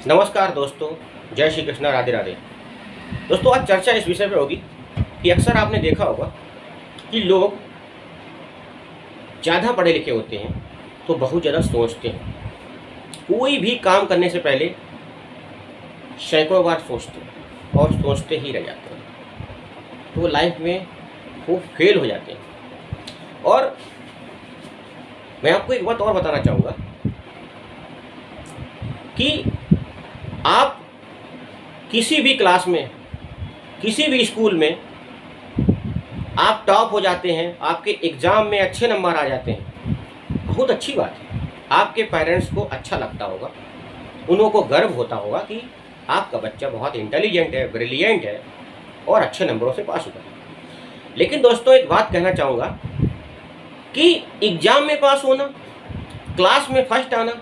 नमस्कार दोस्तों, जय श्री कृष्ण, राधे राधे। दोस्तों, आज चर्चा इस विषय पे होगी कि अक्सर आपने देखा होगा कि लोग ज़्यादा पढ़े लिखे होते हैं तो बहुत ज़्यादा सोचते हैं। कोई भी काम करने से पहले सैकड़ों बार सोचते हैं और सोचते ही रह जाते हैं, तो वो लाइफ में वो फेल हो जाते हैं। और मैं आपको एक बात और बताना चाहूँगा कि आप किसी भी क्लास में, किसी भी स्कूल में आप टॉप हो जाते हैं, आपके एग्ज़ाम में अच्छे नंबर आ जाते हैं, बहुत अच्छी बात है। आपके पेरेंट्स को अच्छा लगता होगा, उन्हों को गर्व होता होगा कि आपका बच्चा बहुत इंटेलिजेंट है, ब्रिलियंट है और अच्छे नंबरों से पास हुआ है। लेकिन दोस्तों, एक बात कहना चाहूँगा कि एग्ज़ाम में पास होना, क्लास में फर्स्ट आना,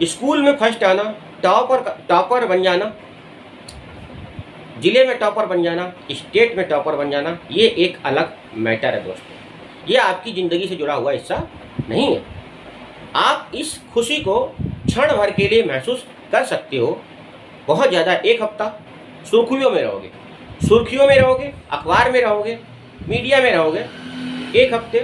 स्कूल में फर्स्ट आना, टॉपर बन जाना, जिले में टॉपर बन जाना, स्टेट में टॉपर बन जाना, ये एक अलग मैटर है दोस्तों। ये आपकी ज़िंदगी से जुड़ा हुआ हिस्सा नहीं है। आप इस खुशी को क्षण भर के लिए महसूस कर सकते हो। बहुत ज़्यादा एक हफ्ता सुर्खियों में रहोगे, अखबार में रहोगे, मीडिया में रहोगे। एक हफ्ते,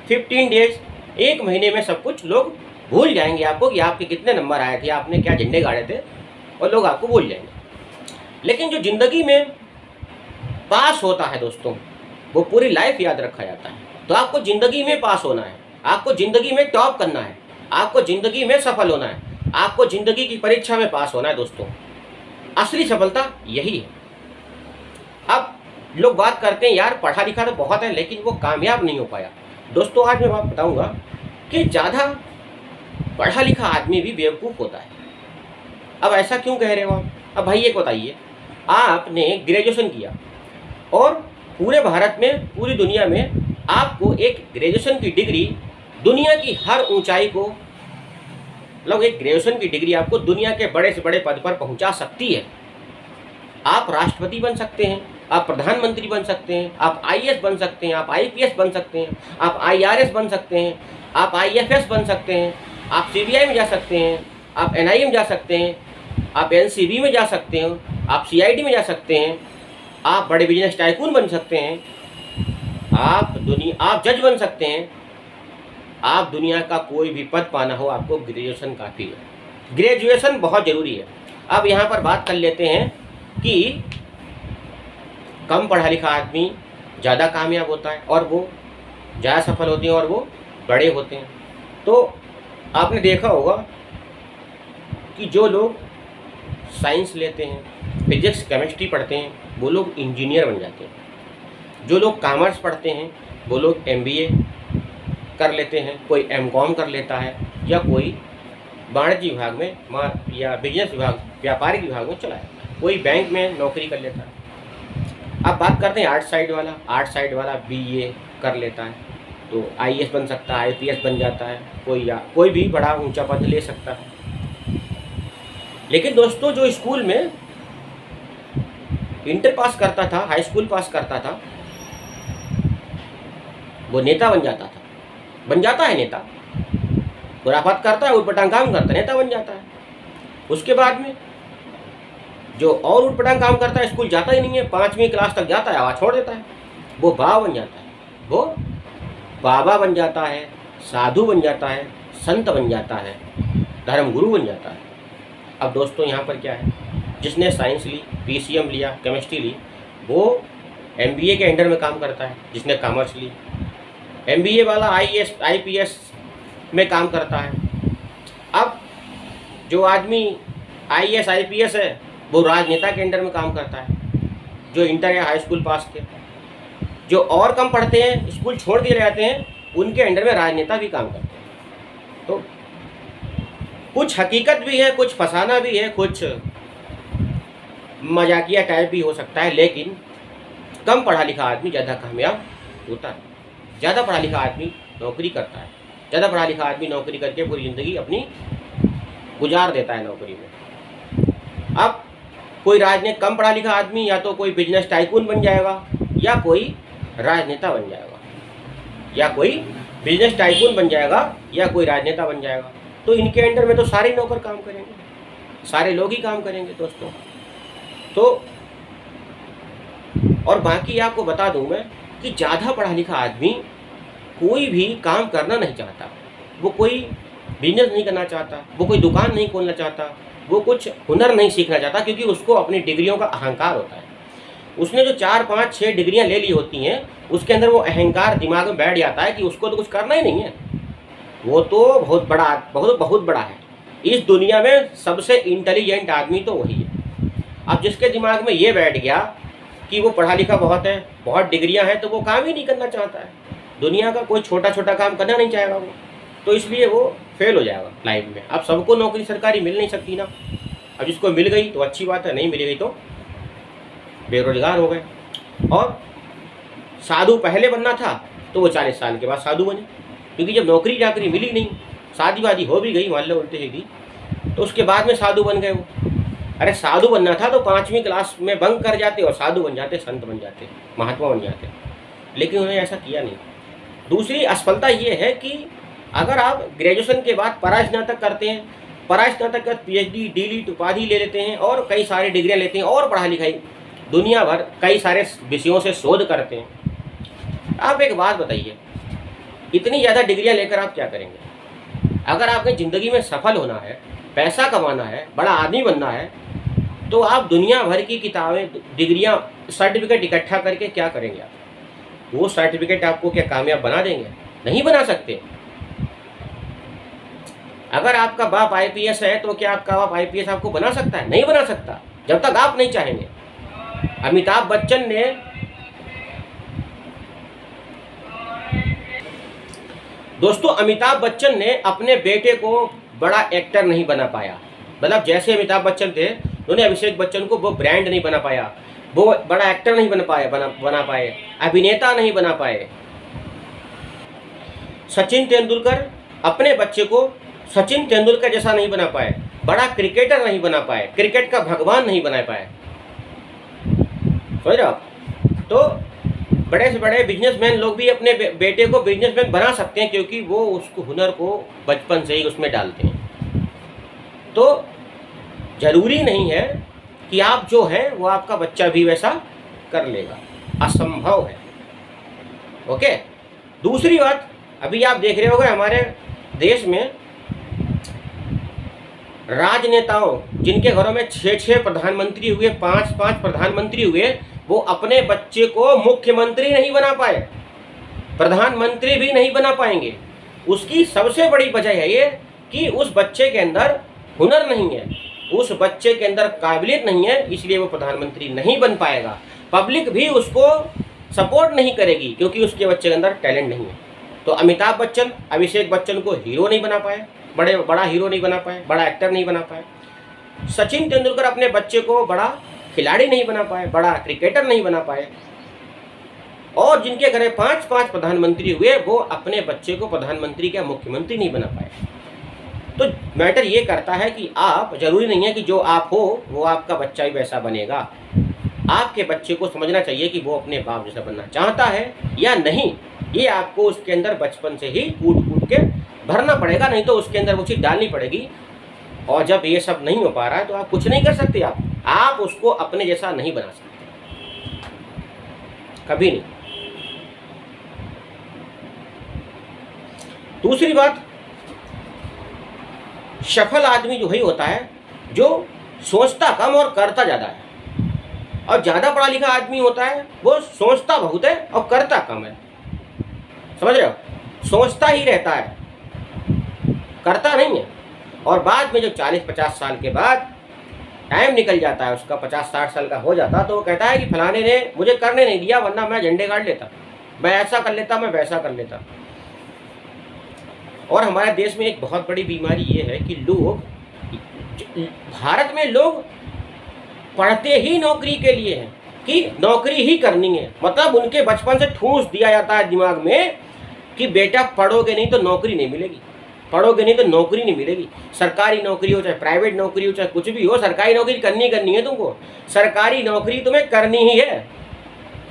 15 डेज, एक महीने में सब कुछ लोग भूल जाएंगे आपको कि आपके कितने नंबर आए थे, आपने क्या झंडे गाड़े थे, और लोग आपको भूल जाएंगे। लेकिन जो ज़िंदगी में पास होता है दोस्तों, वो पूरी लाइफ याद रखा जाता है। तो आपको ज़िंदगी में पास होना है, आपको ज़िंदगी में टॉप करना है, आपको ज़िंदगी में सफल होना है, आपको ज़िंदगी की परीक्षा में पास होना है दोस्तों। असली सफलता यही है। अब लोग बात करते हैं, यार पढ़ा लिखा तो बहुत है लेकिन वो कामयाब नहीं हो पाया। दोस्तों, आज मैं बात बताऊँगा कि ज़्यादा पढ़ा लिखा आदमी भी बेवकूफ़ होता है। अब ऐसा क्यों कह रहे हो आप? अब भाई एक बताइए, आपने ग्रेजुएशन किया और पूरे भारत में, पूरी दुनिया में आपको एक ग्रेजुएशन की डिग्री दुनिया की हर ऊंचाई को, मतलब एक ग्रेजुएशन की डिग्री आपको दुनिया के बड़े से बड़े पद पर पहुंचा सकती है। आप राष्ट्रपति बन सकते हैं, आप प्रधानमंत्री बन सकते हैं, आप आईएएस बन सकते हैं, आप आईपीएस बन सकते हैं, आप आईआरएस बन सकते हैं, आप आईएफएस बन सकते हैं, आप सीबीआई में जा सकते हैं, आप एनआईए में जा सकते हैं, आप एनसीबी में जा सकते हैं, आप सीआईडी में जा सकते हैं, आप बड़े बिजनेस टाइकून बन सकते हैं, आप जज बन सकते हैं। आप दुनिया का कोई भी पद पाना हो, आपको ग्रेजुएशन काफ़ी है। ग्रेजुएशन बहुत ज़रूरी है। अब यहाँ पर बात कर लेते हैं कि कम पढ़ा लिखा आदमी ज़्यादा कामयाब होता है और वो ज़्यादा सफल होते हैं और वो बड़े होते हैं। तो आपने देखा होगा कि जो लोग साइंस लेते हैं, फिजिक्स केमिस्ट्री पढ़ते हैं, वो लोग इंजीनियर बन जाते हैं। जो लोग कॉमर्स पढ़ते हैं वो लोग एमबीए कर लेते हैं, कोई एमकॉम कर लेता है, या कोई वाणिज्य विभाग में या बिजनेस विभाग, व्यापारिक विभाग में चला जाता है, कोई बैंक में नौकरी कर लेता है। अब बात करते हैं आर्ट साइड वाला बीए कर लेता है तो आईएएस बन सकता है, आईपीएस बन जाता है, कोई भी बड़ा ऊंचा पद ले सकता है। लेकिन दोस्तों, जो स्कूल में इंटर पास करता था, हाई स्कूल पास करता था, वो नेता बन जाता है नेता। खुराफात करता है, उटपटांग काम करता है, नेता बन जाता है। उसके बाद में जो और उटपटांग काम करता है, स्कूल जाता ही नहीं है, 5वीं क्लास तक जाता है, आवाज़ छोड़ देता है, वो बाबा बन जाता है, वो बाबा बन जाता है, साधु बन जाता है, संत बन जाता है, धर्मगुरु बन जाता है। अब दोस्तों, यहाँ पर क्या है, जिसने साइंस ली, पीसीएम लिया, केमिस्ट्री ली, वो एमबीए के अंडर में काम करता है। जिसने कॉमर्स ली, एमबीए वाला आईएएस आईपीएस में काम करता है। अब जो आदमी आईएएस आईपीएस है वो राजनेता के अंडर में काम करता है, जो इंटर या हाई स्कूल पास थे। जो और कम पढ़ते हैं, स्कूल छोड़ के रहते हैं, उनके अंडर में राजनेता भी काम करते हैं। तो कुछ हकीकत भी है, कुछ फसाना भी है, कुछ मजाकिया टाइप भी हो सकता है, लेकिन कम पढ़ा लिखा आदमी ज़्यादा कामयाब होता है। ज़्यादा पढ़ा लिखा आदमी नौकरी करता है, ज़्यादा पढ़ा लिखा आदमी नौकरी करके पूरी ज़िंदगी अपनी गुजार देता है नौकरी में। अब कोई कम पढ़ा लिखा आदमी या तो कोई बिजनेस टाइकून बन जाएगा, या कोई राजनेता बन जाएगा, या कोई बिजनेस टाइकून बन जाएगा, या कोई राजनेता बन जाएगा। तो इनके अंडर में तो सारे नौकर काम करेंगे, सारे लोग ही काम करेंगे दोस्तों। तो और बाकी आपको बता दूं मैं कि ज़्यादा पढ़ा लिखा आदमी कोई भी काम करना नहीं चाहता, वो कोई बिजनेस नहीं करना चाहता, वो कोई दुकान नहीं खोलना चाहता, वो कुछ हुनर नहीं सीखना चाहता, क्योंकि उसको अपनी डिग्रियों का अहंकार होता है। उसने जो 4, 5, 6 डिग्रियां ले ली होती हैं, उसके अंदर वो अहंकार दिमाग में बैठ जाता है कि उसको तो कुछ करना ही नहीं है, वो तो बहुत बड़ा है। इस दुनिया में सबसे इंटेलिजेंट आदमी तो वही है। अब जिसके दिमाग में ये बैठ गया कि वो पढ़ा लिखा बहुत है, बहुत डिग्रियां हैं, तो वो काम ही नहीं करना चाहता है, दुनिया का कोई छोटा छोटा काम करना नहीं चाहेगा वो, तो इसलिए वो फेल हो जाएगा लाइफ में। अब सबको नौकरी सरकारी मिल नहीं सकती ना, अब जिसको मिल गई तो अच्छी बात है, नहीं मिल गई तो बेरोजगार हो गए। और साधु पहले बनना था तो वो 40 साल के बाद साधु बने, क्योंकि जब नौकरी चाकरी मिली नहीं, शादी वादी हो भी गई मान लो उल्टी सीधी, तो उसके बाद में साधु बन गए वो। अरे साधु बनना था तो 5वीं क्लास में बंक कर जाते और साधु बन जाते, संत बन जाते, महात्मा बन जाते, लेकिन उन्होंने ऐसा किया नहीं। दूसरी असफलता ये है कि अगर आप ग्रेजुएशन के बाद परास्नातक करते हैं, परास्नातक के बाद PhD DLit उपाधि ले लेते हैं और कई सारी डिग्रियां लेते हैं और पढ़ा लिखाई दुनिया भर कई सारे विषयों से शोध करते हैं, आप एक बात बताइए, इतनी ज़्यादा डिग्रियां लेकर आप क्या करेंगे? अगर आपने ज़िंदगी में सफल होना है, पैसा कमाना है, बड़ा आदमी बनना है, तो आप दुनिया भर की किताबें, डिग्रियां, सर्टिफिकेट इकट्ठा करके क्या करेंगे? आप वो सर्टिफिकेट आपको क्या कामयाब बना देंगे? नहीं बना सकते। अगर आपका बाप IPS है तो क्या आपका बाप IPS आपको बना सकता है? नहीं बना सकता, जब तक आप नहीं चाहेंगे। अमिताभ बच्चन ने दोस्तों, अमिताभ बच्चन ने अपने बेटे को बड़ा एक्टर नहीं बना पाया। मतलब जैसे अमिताभ बच्चन थे, उन्होंने अभिषेक बच्चन को वो ब्रांड नहीं बना पाया, वो बड़ा एक्टर नहीं बना पाए, अभिनेता नहीं बना पाए। सचिन तेंदुलकर अपने बच्चे को सचिन तेंदुलकर जैसा नहीं बना पाए, बड़ा क्रिकेटर नहीं बना पाए, क्रिकेट का भगवान नहीं बना पाए। समझ रहे हो आप? तो बड़े से बड़े बिजनेसमैन लोग भी अपने बेटे को बिजनेसमैन बना सकते हैं, क्योंकि वो उसको हुनर को बचपन से ही उसमें डालते हैं। तो जरूरी नहीं है कि आप जो है वो आपका बच्चा भी वैसा कर लेगा, असंभव है। ओके। दूसरी बात, अभी आप देख रहे होंगे हमारे देश में राजनेताओं, जिनके घरों में 6 प्रधानमंत्री हुए, 5 प्रधानमंत्री हुए, वो अपने बच्चे को मुख्यमंत्री नहीं बना पाए, प्रधानमंत्री भी नहीं बना पाएंगे। उसकी सबसे बड़ी वजह है ये कि उस बच्चे के अंदर हुनर नहीं है, उस बच्चे के अंदर काबिलियत नहीं है, इसलिए वो प्रधानमंत्री नहीं बन पाएगा। पब्लिक भी उसको सपोर्ट नहीं करेगी क्योंकि उसके बच्चे के अंदर टैलेंट नहीं है। तो अमिताभ बच्चन अभिषेक बच्चन को हीरो नहीं बना पाए, बड़ा हीरो नहीं बना पाए, बड़ा एक्टर नहीं बना पाए। सचिन तेंदुलकर अपने बच्चे को बड़ा खिलाड़ी नहीं बना पाए, बड़ा क्रिकेटर नहीं बना पाए। और जिनके घर 5 प्रधानमंत्री हुए, वो अपने बच्चे को प्रधानमंत्री या मुख्यमंत्री नहीं बना पाए। तो मैटर ये करता है कि आप, जरूरी नहीं है कि जो आप हो वो आपका बच्चा ही वैसा बनेगा। आपके बच्चे को समझना चाहिए कि वो अपने बाप जैसा बनना चाहता है या नहीं, ये आपको उसके अंदर बचपन से ही कूट के भरना पड़ेगा, नहीं तो उसके अंदर वो चीज़ डालनी पड़ेगी। और जब ये सब नहीं हो पा रहा है तो आप कुछ नहीं कर सकते, आप उसको अपने जैसा नहीं बना सकते, कभी नहीं। दूसरी बात, सफल आदमी जो ही होता है जो सोचता कम और करता ज़्यादा है, और ज़्यादा पढ़ा लिखा आदमी होता है वो सोचता बहुत है और करता कम है। समझ रहे हो? सोचता ही रहता है, करता नहीं है। और बाद में जो 40-50 साल के बाद टाइम निकल जाता है उसका, 50-60 साल का हो जाता, तो वो कहता है कि फलाने ने मुझे करने नहीं दिया, वरना मैं झंडे गाड़ लेता, मैं ऐसा कर लेता, मैं वैसा कर लेता। और हमारे देश में एक बहुत बड़ी बीमारी ये है कि लोग, भारत में लोग पढ़ते ही नौकरी के लिए हैं कि नौकरी ही करनी है। मतलब उनके बचपन से ठूंस दिया जाता है दिमाग में कि बेटा पढ़ोगे नहीं तो नौकरी नहीं मिलेगी, पढ़ोगे नहीं तो नौकरी नहीं मिलेगी। सरकारी नौकरी हो चाहे प्राइवेट नौकरी हो चाहे कुछ भी हो, सरकारी नौकरी करनी है तुमको, सरकारी नौकरी तुम्हें करनी ही है।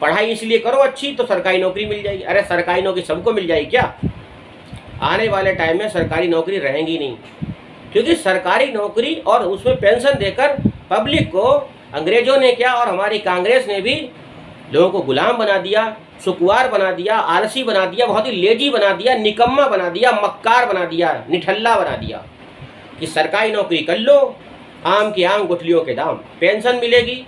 पढ़ाई इसलिए करो अच्छी तो सरकारी नौकरी मिल जाएगी। अरे सरकारी नौकरी सबको मिल जाएगी क्या? आने वाले टाइम में सरकारी नौकरी रहेंगी नहीं। क्योंकि सरकारी नौकरी और उसमें पेंशन देकर पब्लिक को अंग्रेजों ने क्या और हमारी कांग्रेस ने भी लोगों को गुलाम बना दिया, सुकुआर बना दिया, आलसी बना दिया, बहुत ही लेजी बना दिया, निकम्मा बना दिया, मक्कार बना दिया, निठल्ला बना दिया कि सरकारी नौकरी कर लो, आम की आम गुठलियों के दाम, पेंशन मिलेगी,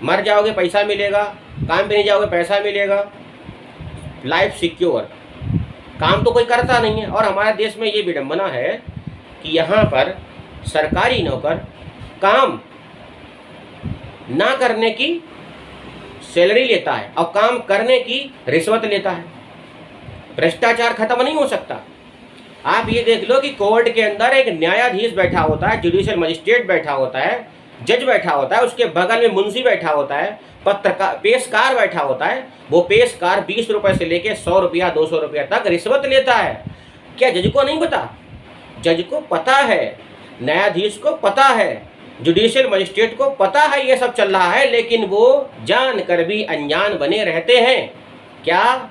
मर जाओगे पैसा मिलेगा, काम पे नहीं जाओगे पैसा मिलेगा, लाइफ सिक्योर। काम तो कोई करता नहीं है। और हमारे देश में ये विडंबना है कि यहाँ पर सरकारी नौकर काम ना करने की सैलरी लेता है और काम करने की रिश्वत लेता है। भ्रष्टाचार खत्म नहीं हो सकता। आप ये देख लो कि कोर्ट के अंदर एक न्यायाधीश बैठा होता है, जुडिशियल मजिस्ट्रेट बैठा होता है, जज बैठा होता है, उसके बगल में मुंशी बैठा होता है, पत्रकार पेशकार बैठा होता है। वो पेशकार 20 रुपये से लेके 100 रुपया 200 रुपया तक रिश्वत लेता है। क्या जज को नहीं पता? जज को पता है, न्यायाधीश को पता है, जुडिशियल मजिस्ट्रेट को पता है ये सब चल रहा है, लेकिन वो जानकर भी अनजान बने रहते हैं। क्या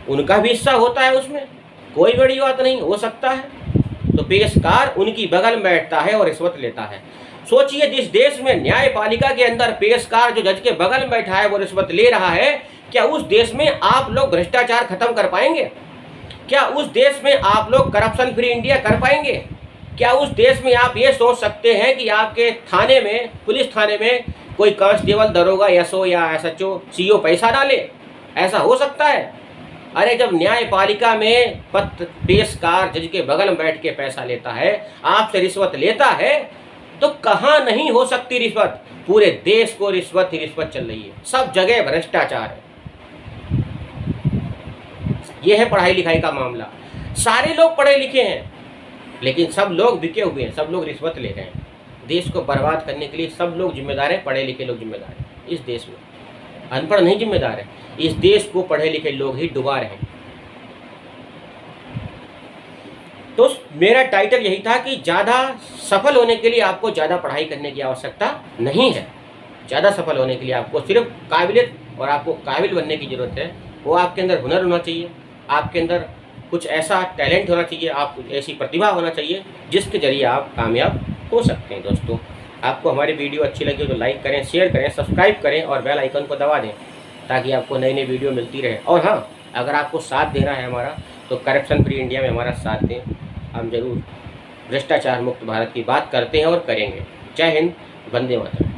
उनका भी हिस्सा होता है उसमें? कोई बड़ी बात नहीं, हो सकता है। तो पेशकार उनकी बगल में बैठता है और रिश्वत लेता है। सोचिए, जिस देश में न्यायपालिका के अंदर पेशकार जो जज के बगल में बैठा है वो रिश्वत ले रहा है, क्या उस देश में आप लोग भ्रष्टाचार खत्म कर पाएंगे? क्या उस देश में आप लोग करप्शन फ्री इंडिया कर पाएंगे? क्या उस देश में आप ये सोच सकते हैं कि आपके थाने में, पुलिस थाने में कोई कांस्टेबल, दरोगा, एसओ या एसएचओ, सीओ पैसा डाले? ऐसा हो सकता है? अरे जब न्यायपालिका में पेशकार जज के बगल में बैठ के पैसा लेता है, आपसे रिश्वत लेता है, तो कहाँ नहीं हो सकती रिश्वत? पूरे देश को रिश्वत ही रिश्वत चल रही है, सब जगह भ्रष्टाचार है। यह है पढ़ाई लिखाई का मामला। सारे लोग पढ़े लिखे हैं, लेकिन सब लोग बिके हुए हैं, सब लोग रिश्वत ले रहे हैं। देश को बर्बाद करने के लिए सब लोग जिम्मेदार हैं, पढ़े लिखे लोग जिम्मेदार हैं इस देश में। अनपढ़ नहीं जिम्मेदार है, इस देश को पढ़े लिखे लोग ही डुबा रहे हैं। तो मेरा टाइटल यही था कि ज़्यादा सफल होने के लिए आपको ज़्यादा पढ़ाई करने की आवश्यकता नहीं है। ज़्यादा सफल होने के लिए आपको सिर्फ काबिलियत और आपको काबिल बनने की ज़रूरत है। वो आपके अंदर हुनर होना चाहिए, आपके अंदर कुछ ऐसा टैलेंट होना चाहिए, आप ऐसी प्रतिभा होना चाहिए जिसके ज़रिए आप कामयाब हो सकते हैं। दोस्तों, आपको हमारी वीडियो अच्छी लगी हो तो लाइक करें, शेयर करें, सब्सक्राइब करें और बेल आइकन को दबा दें ताकि आपको नई नई वीडियो मिलती रहे। और हाँ, अगर आपको साथ देना है हमारा, तो करप्शन फ्री इंडिया में हमारा साथ दें। हम जरूर भ्रष्टाचार मुक्त भारत की बात करते हैं और करेंगे। जय हिंद, वंदे मातरम।